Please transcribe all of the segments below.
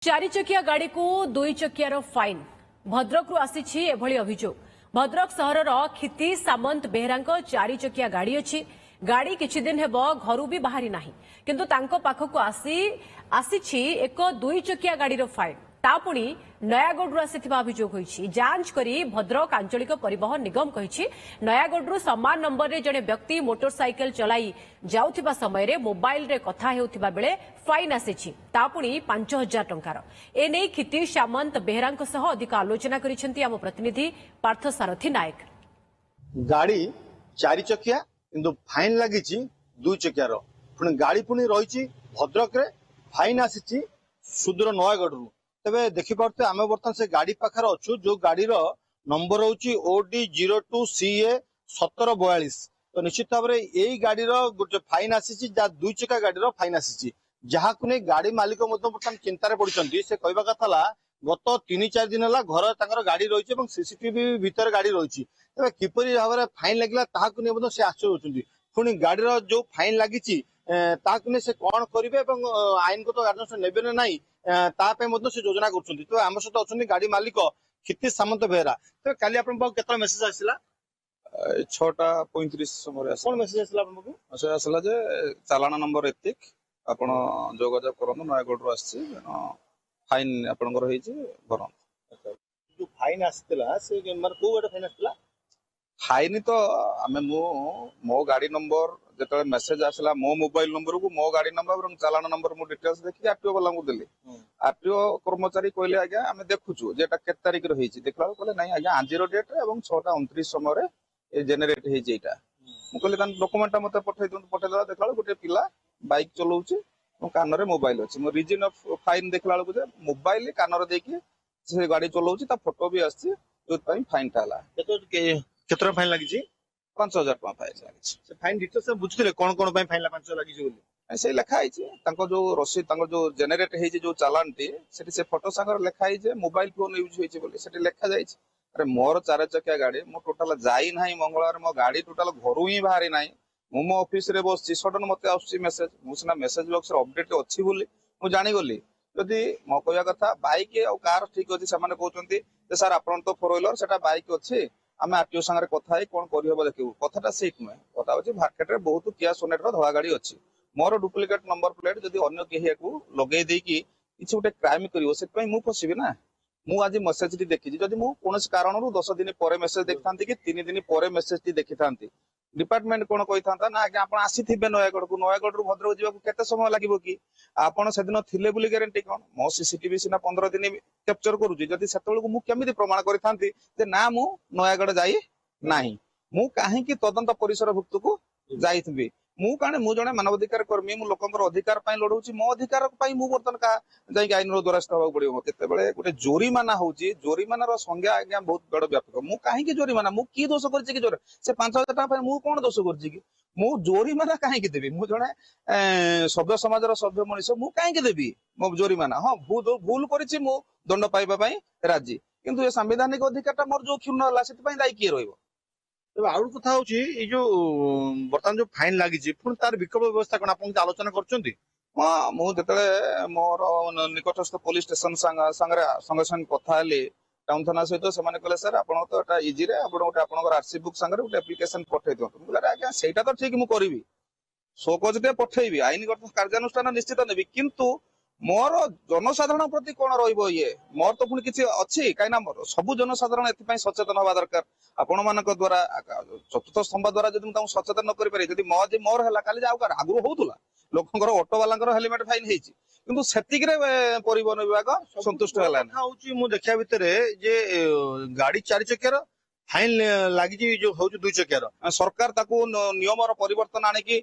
चारि चकिया गाड़ी को दुई चकियार फाइन भद्रक आसी अभियोग भद्रक सहर खिति सामंत बेहरा चारि चकिया गाड़ी अच्छी गाड़ी किछि दिन हेब घर भी बाहरी नाही किंतु तांको पाखकु आसी एक दुई चकिया गाड़ीर फाइन ता पुणी नयागढ़ आसिथिबा अभियोग होईछि। जांच करी भद्रक आंचलिक परिवहन निगम कहिछि नयागढ़ समान नंबर रे जणे व्यक्ति मोटरसाइकेल चलाई जाउथिबा समय रे मोबाइल रे कथा हेउथिबा बेले फाइन आसिछि ता पुणी 5000 टंकार। ए नै खिति सामंत बेहरांक सह अधिक आलोचना करिसेंती आम प्रतिनिधि पार्थ सारथी नायक। गाड़ी चारि चकिया किंतु फाइन लागिछि दुई चकियार पुणी गाड़ी पुणी रही भद्रक रे फाइन आसिछि सुदूर नयागढ़ रु। तेबे देखि पारते आमे बर्तमान से गाड़ी पाखर अच्छु जो गाड़ीर नंबर होची OD 02 CA 1742 तो निश्चित भाव में यही गाड़ीर गोटे फाइन आसी दुई चका गाड़ीर फाइन आसी जहाँ को नहीं गाड़ी मालिक बर्तमान चिंतार पड़ती से कहवा कथा गत 3-4 दिन है घर गाड़ी रही सीसीटीवी भितर गाड़ी रही तेज किपरि भाव में फाइन लगे से आश्चर्य होती पुणी गाड़ीर जो फाइन लगी से कौन करेंगे आईनगत कार्यानुष्ठान नेबे ना नहीं से योजना कर तो आम सहित अच्छा गाड़ी मालिक खिति सामंत बेहरा। तो काली आपन मेसेज आसला 6:35 समय कौन मेसेज आसला आपन से आसला जे चालान नंबर एतिक आपण जोगाजोग करन नयागढ़ आसी फाइन आपनकर हेछि भरन। जो फाइन आसतला से मार को गाड़ी फाइन आसतला फाइन तो आमे मो गाड़ी नंबर जेतले मेसेज आसला मो मोबाइल नंबर को मो गाड़ी नंबर और चालान नंबर मो डिटेल्स देखि आरटीओ वाला को देली। आरटीओ कर्मचारी कहले आज्ञा आमे देखुछु जेटा केत तारिख रे हेछि देखला कहले नहीं आज्ञा आजिरो डेट एवं 6:29 समय रे ए जेनेरेट हेछि एटा मु कहले तन डॉक्यूमेंट मते पठेला देखला गोटे पिला बाइक चलाउछि कान रे मोबाइल अछि मो रीजन ऑफ फाइन देखला को जे मोबाइल कान रे देखि से गाड़ी चलाउछि ता फोटो भी आछि जोत पई फाइन टाला केतना फाइन लगी 5000 टका फाइन लगी से फाइन डिटेल्स से बुझथिले कोन कोन फाइन 5000 लगी बोली से लिखा है जो रसीद जो जेनेरेट है जो चालान टी से फोटो सागर लिखा है मोबाइल फोन यूज होती लिखा जाए अरे मोर 4 चकिया गाड़ी मो टोटाल जाई ना मंगलवार मो गाड़ी टोटाल घर ही बाहरी ना मो ऑफिस रे बस सडन मत मेसेज मुझे मेसेज बॉक्स अपडेट अच्छी मुझे जानीगली जदि मो कहवा कथा बाइक और कार ठीक अच्छे से कहते सर आप तो 4 व्हीलर से बाइक अच्छे आम आरटीओ सागर कथा कौन कर देखू कथाटा सीट नुहे कथा हूँ मार्केट में बहुत किया सोनेट धला गाड़ी अच्छी मोर डुप्लिकेट नंबर प्लेट जदि अन्य कहीं लगे देकी किसी गोटे क्राइम कर मुझे फसबी ना मु आज मेसेज टी देखी जदि मुझे कारण 10 दिन पर मेसेज देखी था कि 3 दिन पर मेसेज टी देखी था डिपार्टमेंट कौन कही था ना आज्ञा आप आसी नयागढ़ को नयागढ़ रु भद्रक जावाक केते समय लगे कि आपन से दिन थिले बुली गारंटी कौन मो सीसीटीवी सिना 15 दिन कैप्चर करूची जदि सेतबेलू मु केमिति प्रमाण करिथांती जे ना मु नयागढ़ जाई नाही मु काहे कि तदंत परिसर भुक्त को जाईथबी मु काने मु जने मानवाधिकार कर्मी मु लोकंकर अधिकार पई लढौची मो अधिकार पई मु बर्तन का जाई आईन रो द्वारस्थ होबा पड़ियो केते बेले गोटे जोरीमाना होची जोरीमाना रो संज्ञा आज्ञा बहुत बड़ व्यापक मु काहे कि जोरीमाना मु की दोष करची कि जोर से 5000 टका पई मु कोन दोष करची कि मु जोरीमाना काहे कि देबी मु जने सभ्य समाज रो सभ्य मनुष्य मु काहे कि देबी मो जोरीमाना हां भूल करची मु दंड पाइबा पई राजी किंतु ए संवैधानिक अधिकारटा मोर जो क्षुण्ण होला सेति पई दाई किए रहइबो। तब आउ कथा होची ए जो बर्तमान जो फाइन लागी पुणी तार विकल्प व्यवस्था कौन आप आलोचना करछंती हाँ मुझे मोर निकटस्थ पुलिस स्टेशन संगे संगे कथा हेली टाउन थाना सहित से कहले सर आप तो इजी रे गोटे आप आरसी बुक संगे गोटे एप्लिकेशन पठे दिखाँ आज्ञा से ठीक मुझे करी शोकज टे पठेबी आईनगत कार्यानुष्ठान निश्चित नेबी किंतु मोर जनसाधारण प्रति कौन रे मोर तो पुणी किसी अच्छी कहीं मोर सबू जनसाधारण एथि सचेतन हवा दरकार आपण मान द्वारा चतुर्थ स्तंभ द्वारा जब सचेतन न करें मोर है काली आगु होता लोक ऑटो वाला हेलमेट फाइन होती किंतु सेतिक परिवहन विभाग संतुष्ट है देखा भितर जे गाड़ी 4 चकियार फाइन लगी जो हूँ 2 चकियार सरकार ताकू नियम परिवर्तन आनिकी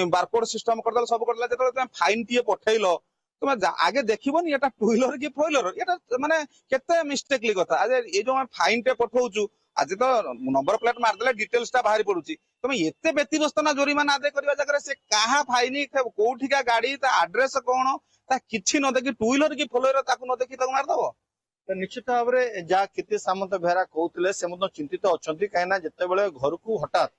बारकोड सिस्टम करदे सब करदेला जो फाइन टी पठेल तुम आगे देखनी ये 2 व्हीलर कि 4 व्हीलर ये माने केते मिस्टेकली कथा आज ये जो फाइन टे पठाउछु आज तो नंबर प्लेट मारदेले डिटेल्स टा बाहरी पड़ुची तुम एते व्यतिव्यस्त ना जोरिमाना आदे करबा जगह से कहा फाइन कोठिका गाड़ी ता एड्रेस कौन ता किछि न देखि 2 व्हीलर कि 4 व्हीलर ताकू न देखि ताकू मार दबो तो निश्चित भाव में जहाँ खिति सामंत बेहरा कहते से चिंतित अच्छा कहीं जिते बड़े घर को हठात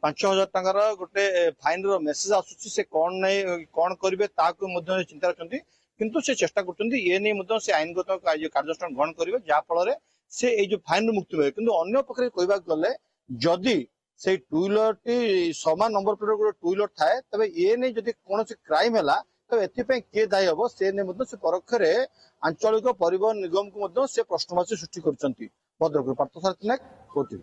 5000 टकर गोटे फाइन रो मेसेज आसुची से कौन नहीं कौन करेंगे चिंता रखते କିନ୍ତୁ ସେ ଚେଷ୍ଟା କରୁଛନ୍ତି ଏ ନେଇ ମଧ୍ୟ ସେ ଆଇନଗତ କାର୍ଯ୍ୟାନୁଷ୍ଠାନ ଗ୍ରହଣ କରିବେ ଯାହା ଫଳରେ ସେ ଏଇ ଯୋଉ ଫାଇନରୁ ମୁକ୍ତି ପାଇବେ। କିନ୍ତୁ ଅନ୍ୟ ପକ୍ଷରେ କହିବାକୁ ଗଲେ ଯଦି ସେଇ ଟୁ ହ୍ୱିଲରଟି ସମାନ ନମ୍ବର ପ୍ଲେଟର ଗୋଟେ ଟୁ ହ୍ୱିଲର ଥାଏ ତେବେ ଏ ନେଇ ଯଦି କୌଣସି କ୍ରାଇମ ହେଲା ତେବେ ଏଥିପାଇଁ କିଏ ଦାୟୀ ହବ ସେ ନେଇ ମଧ୍ୟ ସେ ପରୋକ୍ଷରେ ଆଞ୍ଚଳିକ ପରିବହନ ନିଗମକୁ ମଧ୍ୟ ସେ ପ୍ରଶ୍ନବାଚୀ ସୃଷ୍ଟି କରିଛନ୍ତି। ଭଦ୍ରକରୁ ପାର୍ଥସାରଥୀ ନାୟକ, OTV।